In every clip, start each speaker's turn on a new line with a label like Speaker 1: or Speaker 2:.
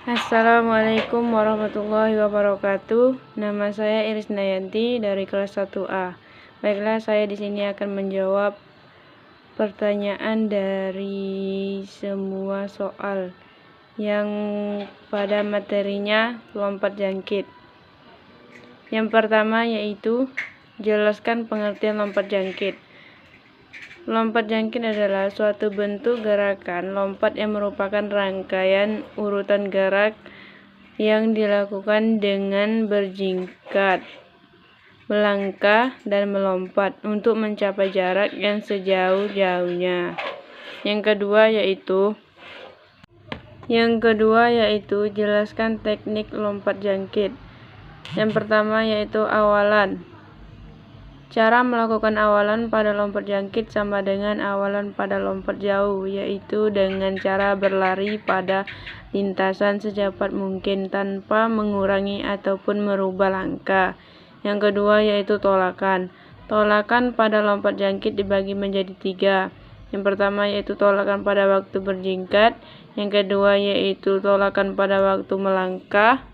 Speaker 1: Assalamualaikum warahmatullahi wabarakatuh. Nama saya Iris Nayanti dari kelas 1A. Baiklah, saya di sini akan menjawab pertanyaan dari semua soal yang pada materinya lompat jangkit. Yang pertama yaitu jelaskan pengertian lompat jangkit. Lompat jangkit adalah suatu bentuk gerakan lompat yang merupakan rangkaian urutan gerak yang dilakukan dengan berjingkat, melangkah, dan melompat untuk mencapai jarak yang sejauh-jauhnya. Yang kedua yaitu jelaskan teknik lompat jangkit. Yang pertama yaitu awalan. Cara melakukan awalan pada lompat jangkit sama dengan awalan pada lompat jauh, yaitu dengan cara berlari pada lintasan secepat mungkin tanpa mengurangi ataupun merubah langkah. Yang kedua yaitu tolakan. Tolakan pada lompat jangkit dibagi menjadi 3. Yang pertama yaitu tolakan pada waktu berjingkat. Yang kedua yaitu tolakan pada waktu melangkah.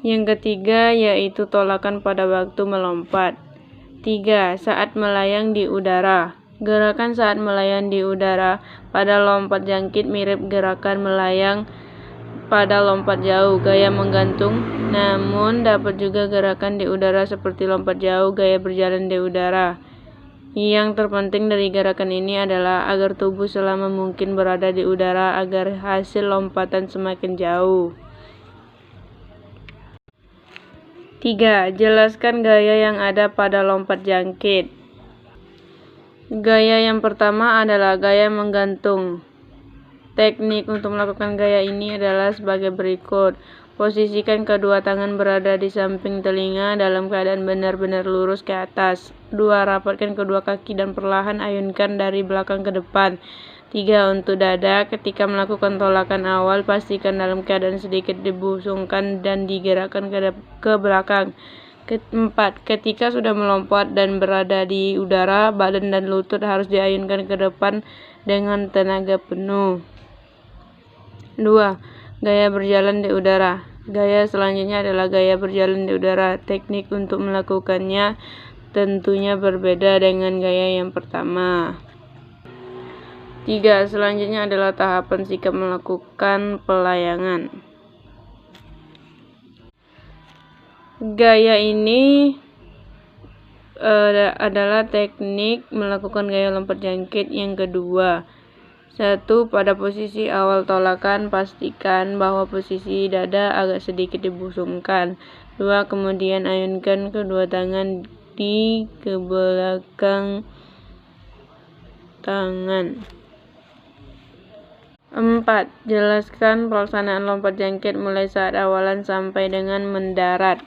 Speaker 1: Yang ketiga yaitu tolakan pada waktu melompat. 3. Saat melayang di udara. Gerakan saat melayang di udara pada lompat jangkit mirip gerakan melayang pada lompat jauh, gaya menggantung, namun dapat juga gerakan di udara seperti lompat jauh, gaya berjalan di udara. Yang terpenting dari gerakan ini adalah agar tubuh selama mungkin berada di udara agar hasil lompatan semakin jauh. 3. Jelaskan gaya yang ada pada lompat jangkit. Gaya yang pertama adalah gaya menggantung. Teknik untuk melakukan gaya ini adalah sebagai berikut. Posisikan kedua tangan berada di samping telinga dalam keadaan benar-benar lurus ke atas. 2. Rapatkan kedua kaki dan perlahan ayunkan dari belakang ke depan. 3. Untuk dada, ketika melakukan tolakan awal, pastikan dalam keadaan sedikit dibusungkan dan digerakkan ke belakang. 4. Ketika sudah melompat dan berada di udara, badan dan lutut harus diayunkan ke depan dengan tenaga penuh. 2. Gaya berjalan di udara. Gaya selanjutnya adalah gaya berjalan di udara. Teknik untuk melakukannya tentunya berbeda dengan gaya yang pertama. 3. Selanjutnya adalah tahapan sikap melakukan pelayangan. Gaya ini adalah teknik melakukan gaya lompat jangkit yang kedua. 1. Pada posisi awal tolakan, pastikan bahwa posisi dada agak sedikit dibusungkan. 2. Kemudian ayunkan kedua tangan di ke belakang tangan. 4. Jelaskan pelaksanaan lompat jangkit mulai saat awalan sampai dengan mendarat.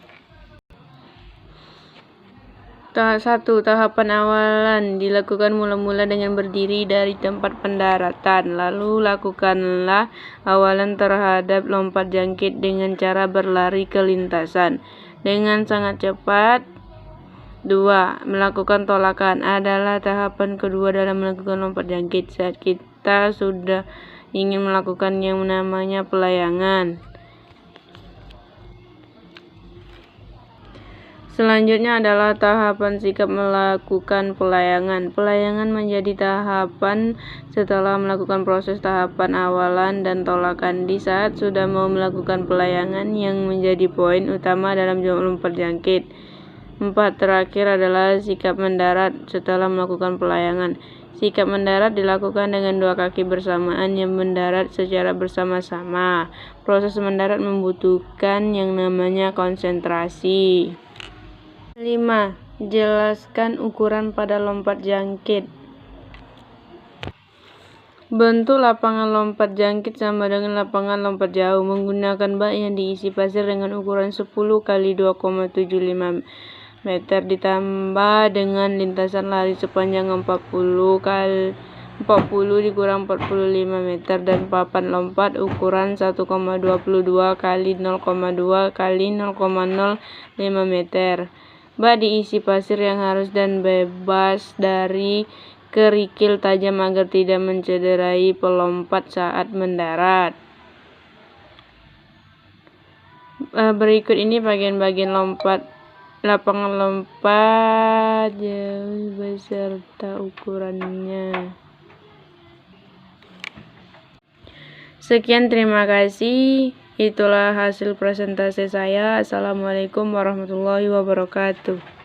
Speaker 1: 1. Tahapan awalan dilakukan mula-mula dengan berdiri dari tempat pendaratan. Lalu lakukanlah awalan terhadap lompat jangkit dengan cara berlari ke lintasan dengan sangat cepat. 2. Melakukan tolakan adalah tahapan kedua dalam melakukan lompat jangkit saat kita sudah ingin melakukan yang namanya pelayangan. Selanjutnya adalah tahapan sikap melakukan pelayangan. Pelayangan menjadi tahapan setelah melakukan proses tahapan awalan dan tolakan. Di saat sudah mau melakukan pelayangan yang menjadi poin utama dalam lompat jangkit. 4. Terakhir adalah sikap mendarat setelah melakukan pelayangan. Sikap mendarat dilakukan dengan dua kaki bersamaan yang mendarat secara bersama-sama. Proses mendarat membutuhkan yang namanya konsentrasi. 5. Jelaskan ukuran pada lompat jangkit. Bentuk lapangan lompat jangkit sama dengan lapangan lompat jauh menggunakan bak yang diisi pasir dengan ukuran 10 x 2,75 meter ditambah dengan lintasan lari sepanjang 40 dikurang 45 meter dan papan lompat ukuran 1,22 x 0,2 x 0,05 meter. Bak diisi pasir yang halus dan bebas dari kerikil tajam agar tidak mencederai pelompat saat mendarat. Berikut ini bagian-bagian lapangan lompat jauh beserta ukurannya. Sekian, terima kasih. Itulah hasil presentasi saya. Assalamualaikum warahmatullahi wabarakatuh.